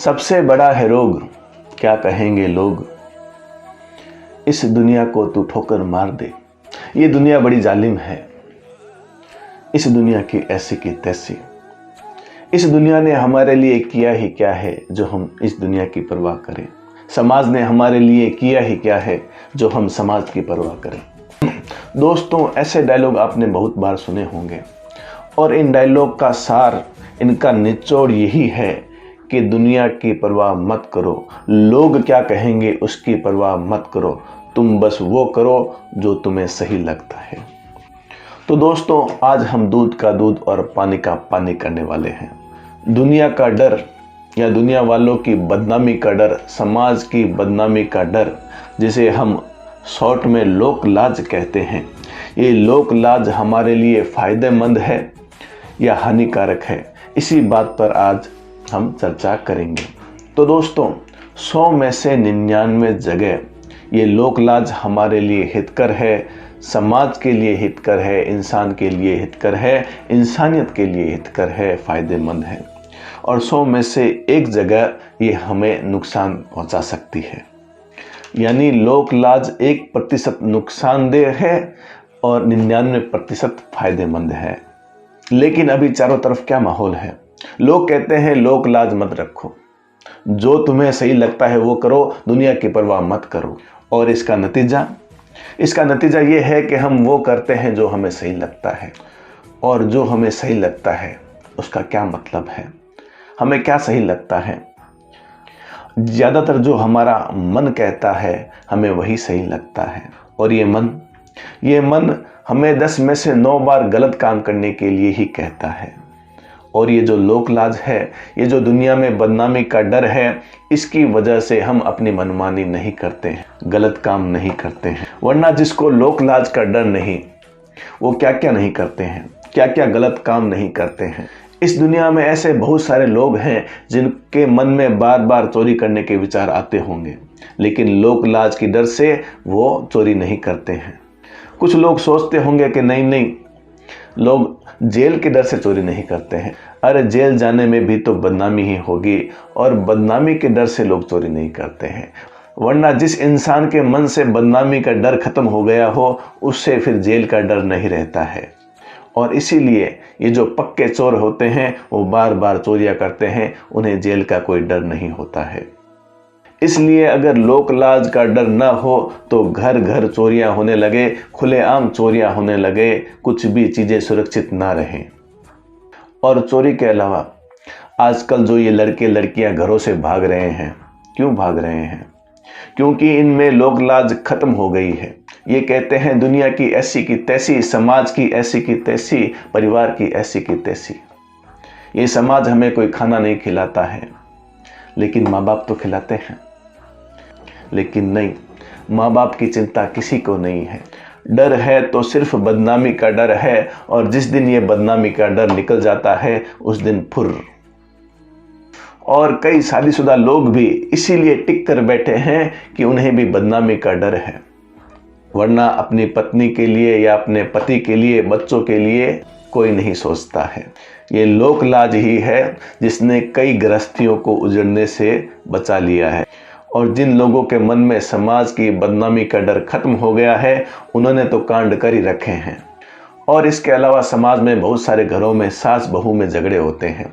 सबसे बड़ा है रोग, क्या कहेंगे लोग। इस दुनिया को तू ठोकर मार दे, ये दुनिया बड़ी जालिम है। इस दुनिया की ऐसी की तैसी, इस दुनिया ने हमारे लिए किया ही क्या है जो हम इस दुनिया की परवाह करें। समाज ने हमारे लिए किया ही क्या है जो हम समाज की परवाह करें। दोस्तों, ऐसे डायलॉग आपने बहुत बार सुने होंगे और इन डायलॉग का सार, इनका निचोड़ यही है कि दुनिया की परवाह मत करो, लोग क्या कहेंगे उसकी परवाह मत करो, तुम बस वो करो जो तुम्हें सही लगता है। तो दोस्तों, आज हम दूध का दूध और पानी का पानी करने वाले हैं। दुनिया का डर या दुनिया वालों की बदनामी का डर, समाज की बदनामी का डर, जिसे हम शॉर्ट में लोक लाज कहते हैं, ये लोक लाज हमारे लिए फ़ायदेमंद है या हानिकारक है, इसी बात पर आज हम चर्चा करेंगे। तो दोस्तों, 100 में से 99 जगह ये लोक लाज हमारे लिए हितकर है, समाज के लिए हितकर है, इंसान के लिए हितकर है, इंसानियत के लिए हितकर है, फ़ायदेमंद है। और 100 में से 1 जगह ये हमें नुकसान पहुंचा सकती है। यानी लोक लाज 1% नुकसानदेह है और 99% फ़ायदेमंद है। लेकिन अभी चारों तरफ क्या माहौल है। लोग कहते हैं लोक लाज मत रखो, जो तुम्हें सही लगता है वो करो, दुनिया की परवाह मत करो। और इसका नतीजा ये है कि हम वो करते हैं जो हमें सही लगता है। और जो हमें सही लगता है उसका क्या मतलब है, हमें क्या सही लगता है। ज़्यादातर जो हमारा मन कहता है हमें वही सही लगता है। और ये मन हमें 10 में से 9 बार गलत काम करने के लिए ही कहता है। और ये जो लोक लाज है, ये जो दुनिया में बदनामी का डर है, इसकी वजह से हम अपनी मनमानी नहीं करते हैं, गलत काम नहीं करते हैं। वरना जिसको लोक लाज का डर नहीं, वो क्या क्या नहीं करते हैं, क्या क्या गलत काम नहीं करते हैं। इस दुनिया में ऐसे बहुत सारे लोग हैं जिनके मन में बार बार चोरी करने के विचार आते होंगे, लेकिन लोक लाज की डर से वो चोरी नहीं करते हैं। कुछ लोग सोचते होंगे कि नहीं, लोग जेल के डर से चोरी नहीं करते हैं। अरे जेल जाने में भी तो बदनामी ही होगी, और बदनामी के डर से लोग चोरी नहीं करते हैं। वरना जिस इंसान के मन से बदनामी का डर खत्म हो गया हो, उससे फिर जेल का डर नहीं रहता है। और इसीलिए ये जो पक्के चोर होते हैं वो बार बार चोरियां करते हैं, उन्हें जेल का कोई डर नहीं होता है। इसलिए अगर लोक लाज का डर न हो तो घर घर चोरियां होने लगे, खुलेआम चोरियां होने लगे, कुछ भी चीज़ें सुरक्षित ना रहें। और चोरी के अलावा आजकल जो ये लड़के लड़कियां घरों से भाग रहे हैं, क्यों भाग रहे हैं? क्योंकि इनमें लोक लाज खत्म हो गई है। ये कहते हैं दुनिया की ऐसी की तैसी, समाज की ऐसी की तैसी, परिवार की ऐसी की तैसी। ये समाज हमें कोई खाना नहीं खिलाता है, लेकिन माँ बाप तो खिलाते हैं। लेकिन नहीं, माँ बाप की चिंता किसी को नहीं है। डर है तो सिर्फ बदनामी का डर है, और जिस दिन ये बदनामी का डर निकल जाता है उस दिन फुर्र। और कई शादीशुदा लोग भी इसीलिए टिक कर बैठे हैं कि उन्हें भी बदनामी का डर है। वरना अपनी पत्नी के लिए या अपने पति के लिए, बच्चों के लिए कोई नहीं सोचता है। ये लोक लाज ही है जिसने कई गृहस्थियों को उजड़ने से बचा लिया है। और जिन लोगों के मन में समाज की बदनामी का डर खत्म हो गया है, उन्होंने तो कांड कर ही रखे हैं। और इसके अलावा समाज में बहुत सारे घरों में सास बहू में झगड़े होते हैं।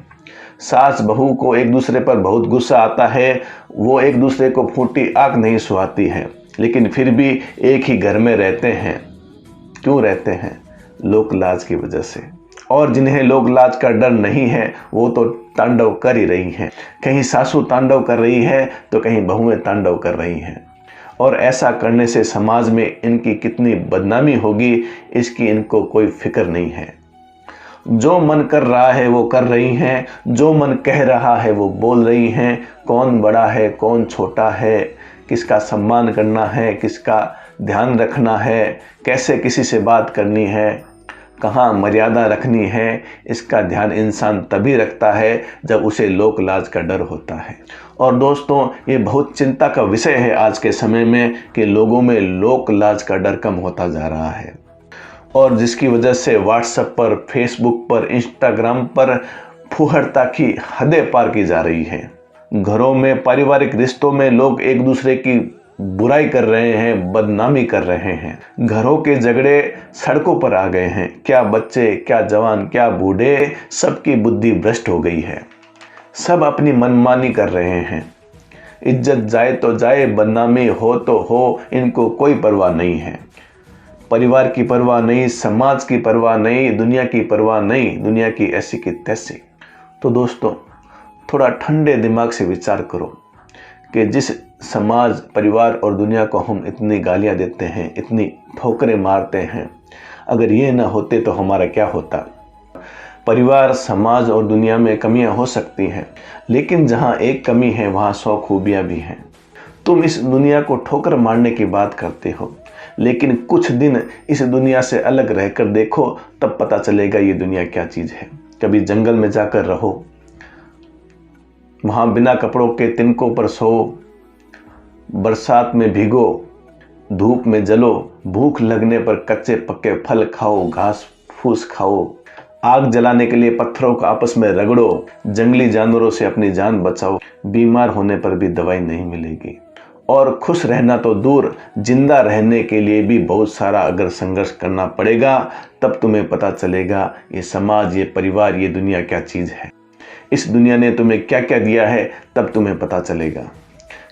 सास बहू को एक दूसरे पर बहुत गुस्सा आता है, वो एक दूसरे को फूटी आग नहीं सुहाती है, लेकिन फिर भी एक ही घर में रहते हैं। क्यों रहते हैं? लोक लाज की वजह से। और जिन्हें लोक लाज का डर नहीं है वो तो तांडव कर ही रही हैं। कहीं सासू तांडव कर रही है तो कहीं बहुएं तांडव कर रही हैं। और ऐसा करने से समाज में इनकी कितनी बदनामी होगी, इसकी इनको कोई फिक्र नहीं है। जो मन कर रहा है वो कर रही हैं, जो मन कह रहा है वो बोल रही हैं। कौन बड़ा है, कौन छोटा है, किसका सम्मान करना है, किसका ध्यान रखना है, कैसे किसी से बात करनी है, कहाँ मर्यादा रखनी है, इसका ध्यान इंसान तभी रखता है जब उसे लोक लाज का डर होता है। और दोस्तों, ये बहुत चिंता का विषय है आज के समय में कि लोगों में लोक लाज का डर कम होता जा रहा है। और जिसकी वजह से व्हाट्सएप पर, फेसबुक पर, इंस्टाग्राम पर फुहड़ता की हदें पार की जा रही है। घरों में, पारिवारिक रिश्तों में लोग एक दूसरे की बुराई कर रहे हैं, बदनामी कर रहे हैं। घरों के झगड़े सड़कों पर आ गए हैं। क्या बच्चे, क्या जवान, क्या बूढ़े, सबकी बुद्धि भ्रष्ट हो गई है। सब अपनी मनमानी कर रहे हैं। इज्जत जाए तो जाए, बदनामी हो तो हो, इनको कोई परवाह नहीं है। परिवार की परवाह नहीं, समाज की परवाह नहीं, दुनिया की परवाह नहीं, दुनिया की ऐसी की तैसी। तो दोस्तों, थोड़ा ठंडे दिमाग से विचार करो कि जिस समाज, परिवार और दुनिया को हम इतनी गालियां देते हैं, इतनी ठोकरें मारते हैं, अगर ये ना होते तो हमारा क्या होता। परिवार, समाज और दुनिया में कमियां हो सकती हैं, लेकिन जहां एक कमी है वहां 100 खूबियां भी हैं। तुम इस दुनिया को ठोकर मारने की बात करते हो, लेकिन कुछ दिन इस दुनिया से अलग रहकर देखो, तब पता चलेगा ये दुनिया क्या चीज़ है। कभी जंगल में जाकर रहो, वहाँ बिना कपड़ों के तिनकों पर सो, बरसात में भीगो, धूप में जलो, भूख लगने पर कच्चे पक्के फल खाओ, घास फूस खाओ, आग जलाने के लिए पत्थरों को आपस में रगड़ो, जंगली जानवरों से अपनी जान बचाओ, बीमार होने पर भी दवाई नहीं मिलेगी। और खुश रहना तो दूर, जिंदा रहने के लिए भी बहुत सारा अगर संघर्ष करना पड़ेगा, तब तुम्हें पता चलेगा ये समाज, ये परिवार, ये दुनिया क्या चीज़ है। इस दुनिया ने तुम्हें क्या क्या दिया है, तब तुम्हें पता चलेगा।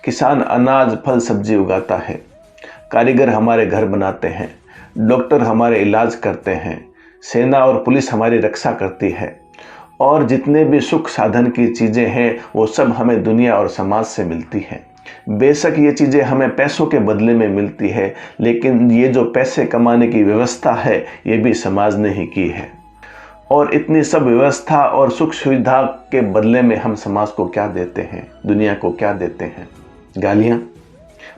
किसान अनाज, फल, सब्जी उगाता है, कारीगर हमारे घर बनाते हैं, डॉक्टर हमारे इलाज करते हैं, सेना और पुलिस हमारी रक्षा करती है, और जितने भी सुख साधन की चीज़ें हैं वो सब हमें दुनिया और समाज से मिलती हैं। बेशक ये चीज़ें हमें पैसों के बदले में मिलती है, लेकिन ये जो पैसे कमाने की व्यवस्था है ये भी समाज ने ही की है। और इतनी सब व्यवस्था और सुख सुविधा के बदले में हम समाज को क्या देते हैं, दुनिया को क्या देते हैं? गालियाँ।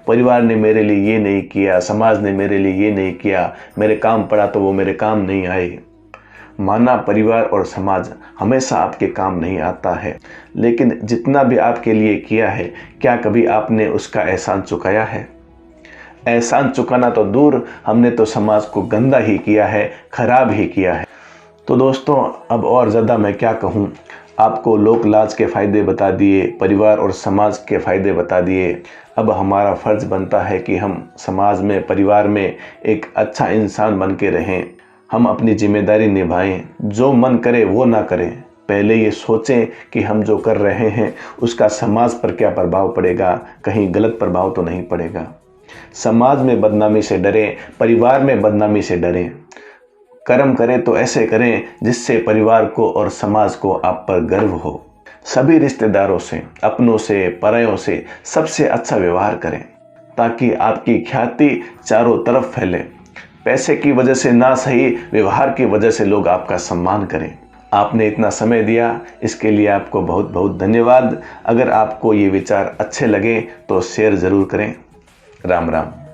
परिवार ने मेरे लिए ये नहीं किया, समाज ने मेरे लिए ये नहीं किया, मेरे काम पड़ा तो वो मेरे काम नहीं आए। माना परिवार और समाज हमेशा आपके काम नहीं आता है, लेकिन जितना भी आपके लिए किया है, क्या कभी आपने उसका एहसान चुकाया है? एहसान चुकाना तो दूर, हमने तो समाज को गंदा ही किया है, खराब ही किया है। तो दोस्तों, अब और ज़्यादा मैं क्या कहूँ, आपको लोक लाज के फ़ायदे बता दिए, परिवार और समाज के फ़ायदे बता दिए। अब हमारा फ़र्ज़ बनता है कि हम समाज में, परिवार में एक अच्छा इंसान बन के रहें। हम अपनी जिम्मेदारी निभाएं, जो मन करे वो ना करें। पहले ये सोचें कि हम जो कर रहे हैं उसका समाज पर क्या प्रभाव पड़ेगा, कहीं गलत प्रभाव तो नहीं पड़ेगा। समाज में बदनामी से डरें, परिवार में बदनामी से डरें। कर्म करें तो ऐसे करें जिससे परिवार को और समाज को आप पर गर्व हो। सभी रिश्तेदारों से, अपनों से, परायों से सबसे अच्छा व्यवहार करें, ताकि आपकी ख्याति चारों तरफ फैले। पैसे की वजह से ना सही, व्यवहार की वजह से लोग आपका सम्मान करें। आपने इतना समय दिया, इसके लिए आपको बहुत बहुत धन्यवाद। अगर आपको ये विचार अच्छे लगे तो शेयर ज़रूर करें। राम राम।